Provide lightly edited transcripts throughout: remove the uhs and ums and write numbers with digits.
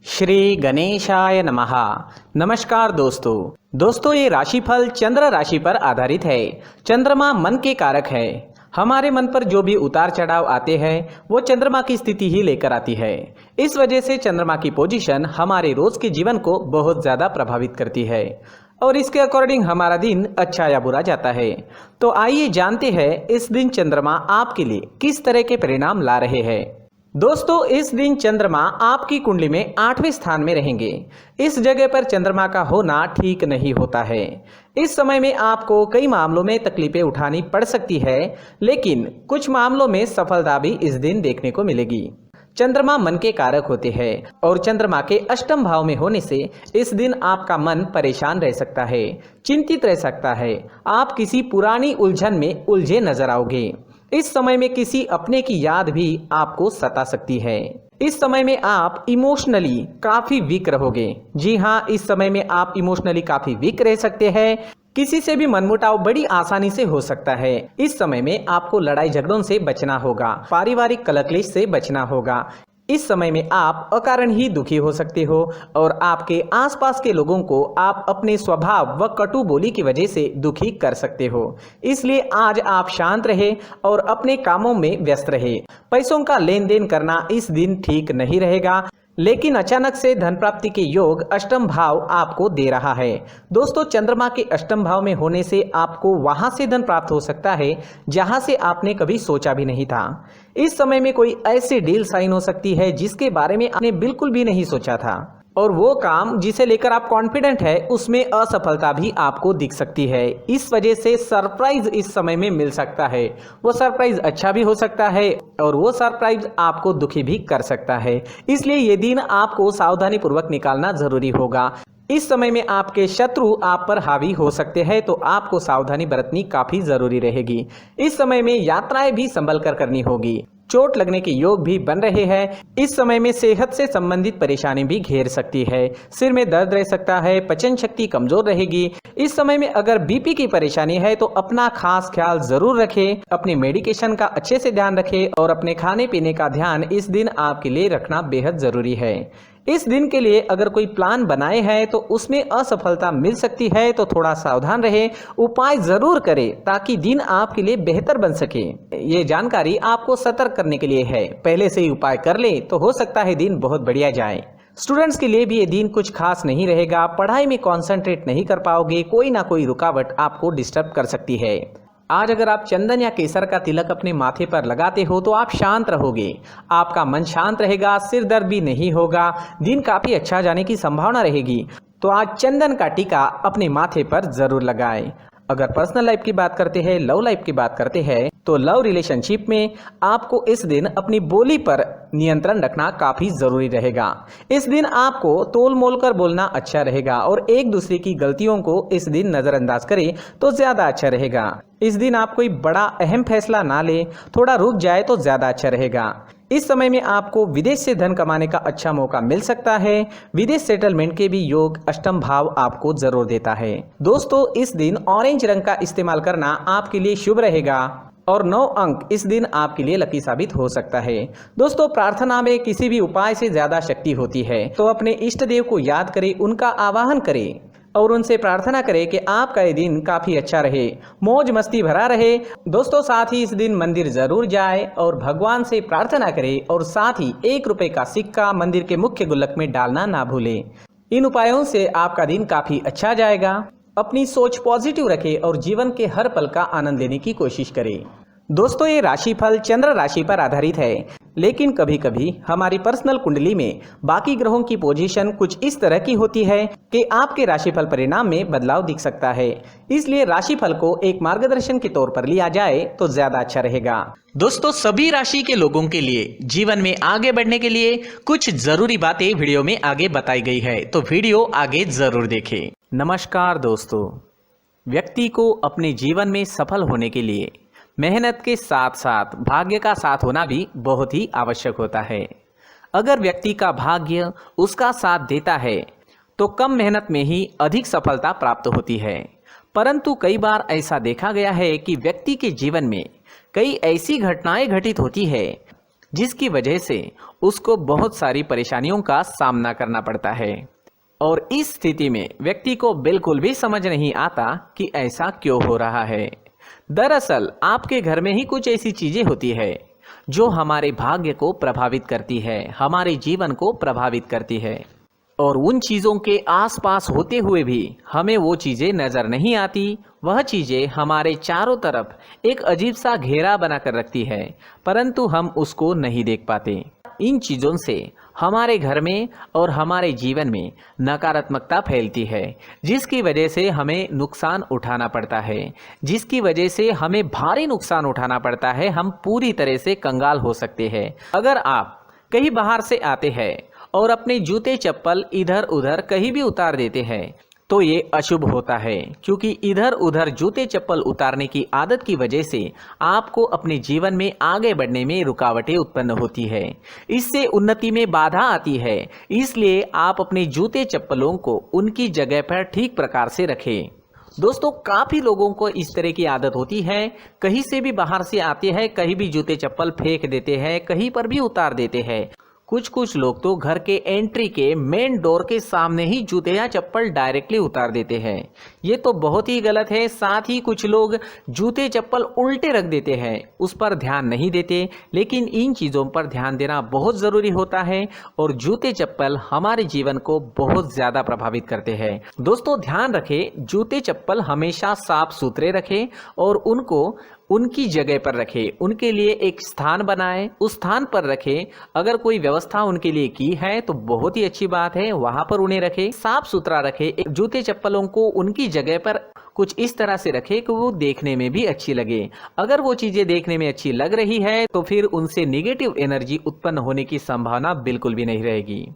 श्री गणेशाय नमः। नमस्कार दोस्तों ये राशिफल चंद्र राशि पर आधारित है। चंद्रमा मन के कारक है। हमारे मन पर जो भी उतार चढ़ाव आते हैं वो चंद्रमा की स्थिति ही लेकर आती है। इस वजह से चंद्रमा की पोजीशन हमारे रोज के जीवन को बहुत ज्यादा प्रभावित करती है और इसके अकॉर्डिंग हमारा दिन अच्छा या बुरा जाता है। तो आइए जानते हैं इस दिन चंद्रमा आपके लिए किस तरह के परिणाम ला रहे हैं। दोस्तों इस दिन चंद्रमा आपकी कुंडली में 8वें स्थान में रहेंगे। इस जगह पर चंद्रमा का होना ठीक नहीं होता है। इस समय में आपको कई मामलों में तकलीफें उठानी पड़ सकती है, लेकिन कुछ मामलों में सफलता भी इस दिन देखने को मिलेगी। चंद्रमा मन के कारक होते हैं और चंद्रमा के अष्टम भाव में होने से इस दिन आपका मन परेशान रह सकता है, चिंतित रह सकता है। आप किसी पुरानी उलझन में उलझे नजर आओगे। इस समय में किसी अपने की याद भी आपको सता सकती है। इस समय में आप इमोशनली काफी वीक रहोगे। जी हाँ, इस समय में आप इमोशनली काफी वीक रह सकते हैं। किसी से भी मनमुटाव बड़ी आसानी से हो सकता है। इस समय में आपको लड़ाई झगड़ों से बचना होगा, पारिवारिक कलह से बचना होगा। इस समय में आप अकारण ही दुखी हो सकते हो और आपके आसपास के लोगों को आप अपने स्वभाव व कटु बोली की वजह से दुखी कर सकते हो। इसलिए आज आप शांत रहे और अपने कामों में व्यस्त रहे। पैसों का लेन देन करना इस दिन ठीक नहीं रहेगा, लेकिन अचानक से धन प्राप्ति के योग अष्टम भाव आपको दे रहा है। दोस्तों चंद्रमा के अष्टम भाव में होने से आपको वहां से धन प्राप्त हो सकता है जहां से आपने कभी सोचा भी नहीं था। इस समय में कोई ऐसी डील साइन हो सकती है जिसके बारे में आपने बिल्कुल भी नहीं सोचा था और वो काम जिसे लेकर आप कॉन्फिडेंट है उसमें असफलता भी आपको दिख सकती है। इस वजह से सरप्राइज इस समय में मिल सकता है। वो सरप्राइज अच्छा भी हो सकता है और वो सरप्राइज आपको दुखी भी कर सकता है। इसलिए ये दिन आपको सावधानी पूर्वक निकालना जरूरी होगा। इस समय में आपके शत्रु आप पर हावी हो सकते हैं, तो आपको सावधानी बरतनी काफी जरूरी रहेगी। इस समय में यात्राएं भी संभल कर करनी होगी। चोट लगने के योग भी बन रहे हैं। इस समय में सेहत से संबंधित परेशानी भी घेर सकती है। सिर में दर्द रह सकता है, पचन शक्ति कमजोर रहेगी। इस समय में अगर बीपी की परेशानी है तो अपना खास ख्याल जरूर रखें। अपने मेडिकेशन का अच्छे से ध्यान रखें और अपने खाने पीने का ध्यान इस दिन आपके लिए रखना बेहद जरूरी है। इस दिन के लिए अगर कोई प्लान बनाए हैं तो उसमें असफलता मिल सकती है, तो थोड़ा सावधान रहे, उपाय जरूर करें ताकि दिन आपके लिए बेहतर बन सके। ये जानकारी आपको सतर्क करने के लिए है। पहले से ही उपाय कर ले तो हो सकता है दिन बहुत बढ़िया जाए। स्टूडेंट्स के लिए भी ये दिन कुछ खास नहीं रहेगा। पढ़ाई में कॉन्सेंट्रेट नहीं कर पाओगे, कोई ना कोई रुकावट आपको डिस्टर्ब कर सकती है। आज अगर आप चंदन या केसर का तिलक अपने माथे पर लगाते हो तो आप शांत रहोगे, आपका मन शांत रहेगा, सिर दर्द भी नहीं होगा, दिन काफी अच्छा जाने की संभावना रहेगी। तो आज चंदन का टीका अपने माथे पर जरूर लगाएं। अगर पर्सनल लाइफ की बात करते हैं, लव लाइफ की बात करते हैं, तो लव रिलेशनशिप में आपको इस दिन अपनी बोली पर नियंत्रण रखना काफी जरूरी रहेगा। इस दिन आपको तोल मोल कर बोलना अच्छा रहेगा और एक दूसरे की गलतियों को इस दिन नजरअंदाज करें तो ज्यादा अच्छा रहेगा। इस दिन आप कोई बड़ा अहम फैसला ना ले, थोड़ा रुक जाए तो ज्यादा अच्छा रहेगा। इस समय में आपको विदेश से धन कमाने का अच्छा मौका मिल सकता है। विदेश सेटलमेंट के भी योग अष्टम भाव आपको जरूर देता है। दोस्तों इस दिन ऑरेंज रंग का इस्तेमाल करना आपके लिए शुभ रहेगा और 9 अंक इस दिन आपके लिए लकी साबित हो सकता है। दोस्तों प्रार्थना में किसी भी उपाय से ज्यादा शक्ति होती है, तो अपने इष्ट देव को याद करें, उनका आवाहन करें और उनसे प्रार्थना करें कि आपका ये दिन काफी अच्छा रहे, मौज मस्ती भरा रहे। दोस्तों साथ ही इस दिन मंदिर जरूर जाए और भगवान से प्रार्थना करें और साथ ही 1 रुपए का सिक्का मंदिर के मुख्य गुल्लक में डालना ना भूलें। इन उपायों से आपका दिन काफी अच्छा जाएगा। अपनी सोच पॉजिटिव रखें और जीवन के हर पल का आनंद लेने की कोशिश करें। दोस्तों ये राशिफल चंद्र राशि पर आधारित है, लेकिन कभी कभी हमारी पर्सनल कुंडली में बाकी ग्रहों की पोजीशन कुछ इस तरह की होती है कि आपके राशिफल परिणाम में बदलाव दिख सकता है। इसलिए राशिफल को एक मार्गदर्शन के तौर पर लिया जाए तो ज्यादा अच्छा रहेगा। दोस्तों सभी राशि के लोगों के लिए जीवन में आगे बढ़ने के लिए कुछ जरूरी बातें वीडियो में आगे बताई गई है, तो वीडियो आगे जरूर देखें। नमस्कार दोस्तों, व्यक्ति को अपने जीवन में सफल होने के लिए मेहनत के साथ साथ भाग्य का साथ होना भी बहुत ही आवश्यक होता है। अगर व्यक्ति का भाग्य उसका साथ देता है तो कम मेहनत में ही अधिक सफलता प्राप्त होती है, परंतु कई बार ऐसा देखा गया है कि व्यक्ति के जीवन में कई ऐसी घटनाएं घटित होती है जिसकी वजह से उसको बहुत सारी परेशानियों का सामना करना पड़ता है। और इस स्थिति में व्यक्ति को बिल्कुल भी समझ नहीं आता कि ऐसा क्यों हो रहा है। दरअसल आपके घर में ही कुछ ऐसी चीजें होती है जो हमारे भाग्य को प्रभावित करती है, हमारे जीवन को प्रभावित करती है, और उन चीज़ों के आसपास होते हुए भी हमें वो चीज़ें नज़र नहीं आती। वह चीज़ें हमारे चारों तरफ एक अजीब सा घेरा बनाकर रखती है, परंतु हम उसको नहीं देख पाते। इन चीज़ों से हमारे घर में और हमारे जीवन में नकारात्मकता फैलती है, जिसकी वजह से हमें नुकसान उठाना पड़ता है, जिसकी वजह से हमें भारी नुकसान उठाना पड़ता है। हम पूरी तरह से कंगाल हो सकते हैं। अगर आप कहीं बाहर से आते हैं और अपने जूते चप्पल इधर उधर कहीं भी उतार देते हैं तो ये अशुभ होता है, क्योंकि इधर उधर जूते चप्पल उतारने की आदत की वजह से आपको अपने जीवन में आगे बढ़ने में रुकावटें उत्पन्न होती है। इससे उन्नति में बाधा आती है। इसलिए आप अपने जूते चप्पलों को उनकी जगह पर ठीक प्रकार से रखें। दोस्तों, काफ़ी लोगों को इस तरह की आदत होती है, कहीं से भी बाहर से आते हैं, कहीं भी जूते चप्पल फेंक देते हैं, कहीं पर भी उतार देते हैं। कुछ लोग तो घर के एंट्री के मेन डोर के सामने ही जूते या चप्पल डायरेक्टली उतार देते हैं। ये तो बहुत ही गलत है। साथ ही कुछ लोग जूते चप्पल उल्टे रख देते हैं, उस पर ध्यान नहीं देते। लेकिन इन चीज़ों पर ध्यान देना बहुत ज़रूरी होता है और जूते चप्पल हमारे जीवन को बहुत ज़्यादा प्रभावित करते हैं। दोस्तों, ध्यान रखें, जूते चप्पल हमेशा साफ सुथरे रखें और उनको उनकी जगह पर रखें। उनके लिए एक स्थान बनाएं, उस स्थान पर रखें। अगर कोई व्यवस्था उनके लिए की है तो बहुत ही अच्छी बात है, वहां पर उन्हें रखें, साफ सुथरा रखें। जूते चप्पलों को उनकी जगह पर कुछ इस तरह से रखें कि वो देखने में भी अच्छी लगे। अगर वो चीजें देखने में अच्छी लग रही है तो फिर उनसे निगेटिव एनर्जी उत्पन्न होने की संभावना बिल्कुल भी नहीं रहेगी।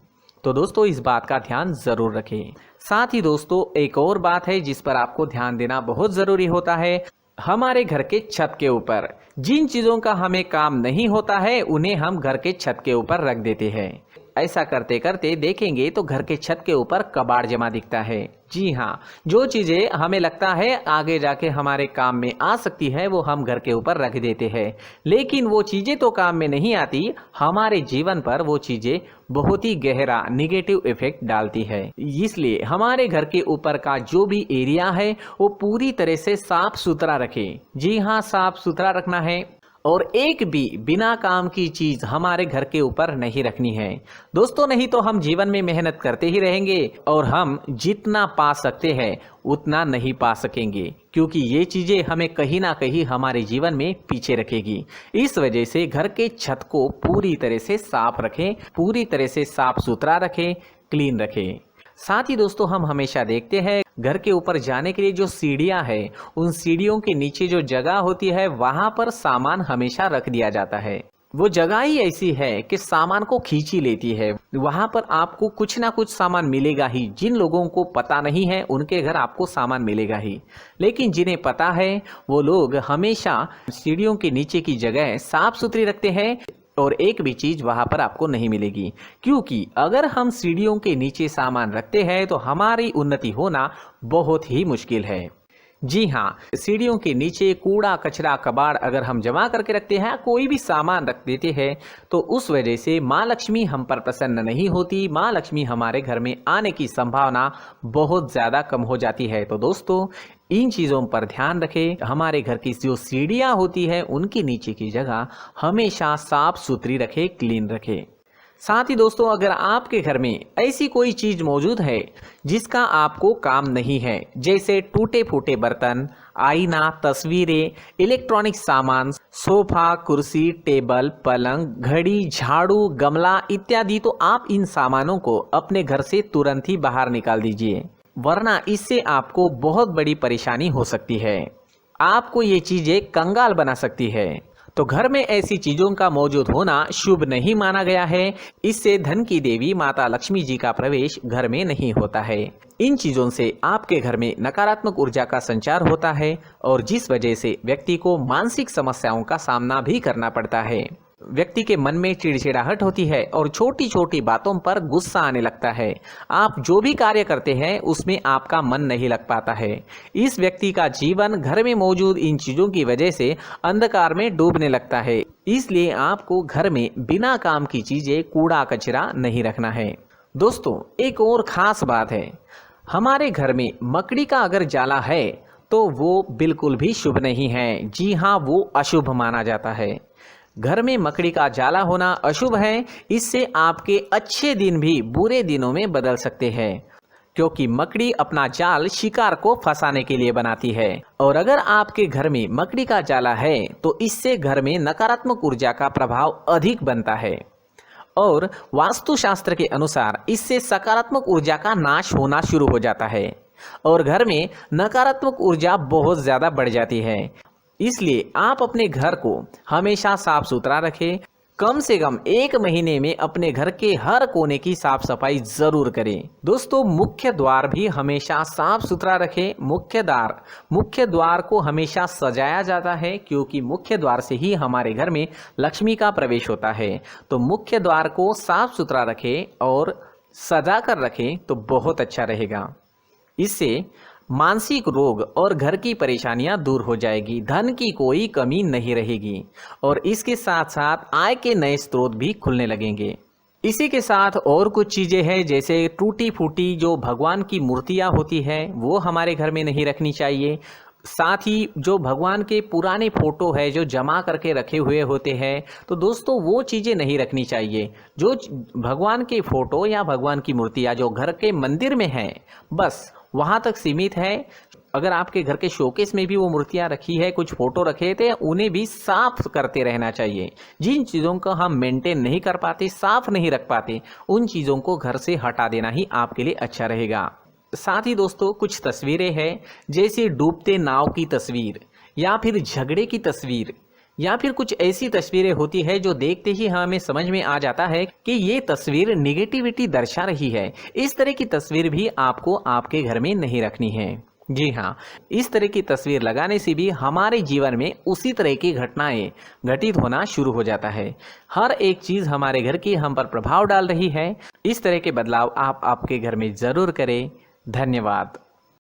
तो दोस्तों, इस बात का ध्यान जरूर रखें। साथ ही दोस्तों, एक और बात है जिस पर आपको ध्यान देना बहुत जरूरी होता है। हमारे घर के छत के ऊपर जिन चीज़ों का हमें काम नहीं होता है उन्हें हम घर के छत के ऊपर रख देते हैं। ऐसा करते करते देखेंगे तो घर के छत के ऊपर कबाड़ जमा दिखता है। जी हाँ, जो चीज़ें हमें लगता है आगे जाके हमारे काम में आ सकती है वो हम घर के ऊपर रख देते हैं, लेकिन वो चीज़ें तो काम में नहीं आती। हमारे जीवन पर वो चीज़ें बहुत ही गहरा निगेटिव इफेक्ट डालती है। इसलिए हमारे घर के ऊपर का जो भी एरिया है वो पूरी तरह से साफ सुथरा रखें। जी हाँ, साफ सुथरा रखना है और एक भी बिना काम की चीज हमारे घर के ऊपर नहीं रखनी है। दोस्तों, नहीं तो हम जीवन में मेहनत करते ही रहेंगे और हम जितना पा सकते हैं उतना नहीं पा सकेंगे, क्योंकि ये चीजें हमें कहीं ना कहीं हमारे जीवन में पीछे रखेगी। इस वजह से घर के छत को पूरी तरह से साफ रखें, पूरी तरह से साफ सुथरा रखें, क्लीन रखें। साथ ही दोस्तों, हम हमेशा देखते हैं घर के ऊपर जाने के लिए जो सीढ़ियां है, उन सीढ़ियों के नीचे जो जगह होती है वहां पर सामान हमेशा रख दिया जाता है। वो जगह ही ऐसी है कि सामान को खींच ही लेती है। वहां पर आपको कुछ ना कुछ सामान मिलेगा ही। जिन लोगों को पता नहीं है उनके घर आपको सामान मिलेगा ही, लेकिन जिन्हें पता है वो लोग हमेशा सीढ़ियों के नीचे की जगह साफ सुथरी रखते हैं और एक भी चीज वहां पर आपको नहीं मिलेगी। क्योंकि अगर हम सीढ़ियों के नीचे सामान रखते हैं तो हमारी उन्नति होना बहुत ही मुश्किल है। जी हाँ, सीढ़ियों के नीचे कूड़ा कचरा कबाड़ अगर हम जमा करके रखते हैं, कोई भी सामान रख देते हैं, तो उस वजह से माँ लक्ष्मी हम पर प्रसन्न नहीं होती। माँ लक्ष्मी हमारे घर में आने की संभावना बहुत ज़्यादा कम हो जाती है। तो दोस्तों, इन चीज़ों पर ध्यान रखें। हमारे घर की जो सीढ़ियाँ होती है उनके नीचे की जगह हमेशा साफ सुथरी रखें, क्लीन रखें। साथ ही दोस्तों, अगर आपके घर में ऐसी कोई चीज मौजूद है जिसका आपको काम नहीं है, जैसे टूटे फूटे बर्तन, आईना, तस्वीरें, इलेक्ट्रॉनिक सामान, सोफा, कुर्सी, टेबल, पलंग, घड़ी, झाड़ू, गमला इत्यादि, तो आप इन सामानों को अपने घर से तुरंत ही बाहर निकाल दीजिए, वरना इससे आपको बहुत बड़ी परेशानी हो सकती है। आपको ये चीजें कंगाल बना सकती है। तो घर में ऐसी चीजों का मौजूद होना शुभ नहीं माना गया है। इससे धन की देवी माता लक्ष्मी जी का प्रवेश घर में नहीं होता है। इन चीजों से आपके घर में नकारात्मक ऊर्जा का संचार होता है और जिस वजह से व्यक्ति को मानसिक समस्याओं का सामना भी करना पड़ता है। व्यक्ति के मन में चिड़चिड़ाहट होती है और छोटी छोटी बातों पर गुस्सा आने लगता है। आप जो भी कार्य करते हैं उसमें आपका मन नहीं लग पाता है। इस व्यक्ति का जीवन घर में मौजूद इन चीज़ों की वजह से अंधकार में डूबने लगता है। इसलिए आपको घर में बिना काम की चीज़ें, कूड़ा कचरा नहीं रखना है। दोस्तों, एक और ख़ास बात है, हमारे घर में मकड़ी का अगर जाला है तो वो बिल्कुल भी शुभ नहीं है। जी हाँ, वो अशुभ माना जाता है। घर में मकड़ी का जाला होना अशुभ है। इससे आपके अच्छे दिन भी बुरे दिनों में बदल सकते हैं, क्योंकि मकड़ी अपना जाल शिकार को फंसाने के लिए बनाती है। और अगर आपके घर में मकड़ी का जाला है तो इससे घर में नकारात्मक ऊर्जा का प्रभाव अधिक बनता है और वास्तुशास्त्र के अनुसार इससे सकारात्मक ऊर्जा का नाश होना शुरू हो जाता है और घर में नकारात्मक ऊर्जा बहुत ज़्यादा बढ़ जाती है। इसलिए आप अपने घर को हमेशा साफ सुथरा रखें। कम से कम 1 महीने में अपने घर के हर कोने की साफ सफाई जरूर करें। दोस्तों, मुख्य द्वार भी हमेशा साफ सुथरा रखें। मुख्य द्वार को हमेशा सजाया जाता है, क्योंकि मुख्य द्वार से ही हमारे घर में लक्ष्मी का प्रवेश होता है। तो मुख्य द्वार को साफ सुथरा रखें और सजा कर रखें तो बहुत अच्छा रहेगा। इससे मानसिक रोग और घर की परेशानियां दूर हो जाएगी, धन की कोई कमी नहीं रहेगी और इसके साथ साथ आय के नए स्रोत भी खुलने लगेंगे। इसी के साथ और कुछ चीज़ें हैं, जैसे टूटी फूटी जो भगवान की मूर्तियां होती है वो हमारे घर में नहीं रखनी चाहिए। साथ ही जो भगवान के पुराने फोटो है जो जमा करके रखे हुए होते हैं, तो दोस्तों वो चीज़ें नहीं रखनी चाहिए। जो भगवान के फोटो या भगवान की मूर्तियाँ जो घर के मंदिर में हैं, बस वहाँ तक सीमित है। अगर आपके घर के शोकेस में भी वो मूर्तियाँ रखी है, कुछ फोटो रखे थे, उन्हें भी साफ करते रहना चाहिए। जिन चीज़ों को हम मेंटेन नहीं कर पाते, साफ नहीं रख पाते, उन चीज़ों को घर से हटा देना ही आपके लिए अच्छा रहेगा। साथ ही दोस्तों, कुछ तस्वीरें हैं, जैसे डूबते नाव की तस्वीर या फिर झगड़े की तस्वीर या फिर कुछ ऐसी तस्वीरें होती है जो देखते ही हमें समझ में आ जाता है कि ये तस्वीर निगेटिविटी दर्शा रही है। इस तरह की तस्वीर भी आपको आपके घर में नहीं रखनी है। जी हाँ, इस तरह की तस्वीर लगाने से भी हमारे जीवन में उसी तरह की घटनाएं घटित होना शुरू हो जाता है। हर एक चीज़ हमारे घर की हम पर प्रभाव डाल रही है। इस तरह के बदलाव आप आपके घर में ज़रूर करें। धन्यवाद।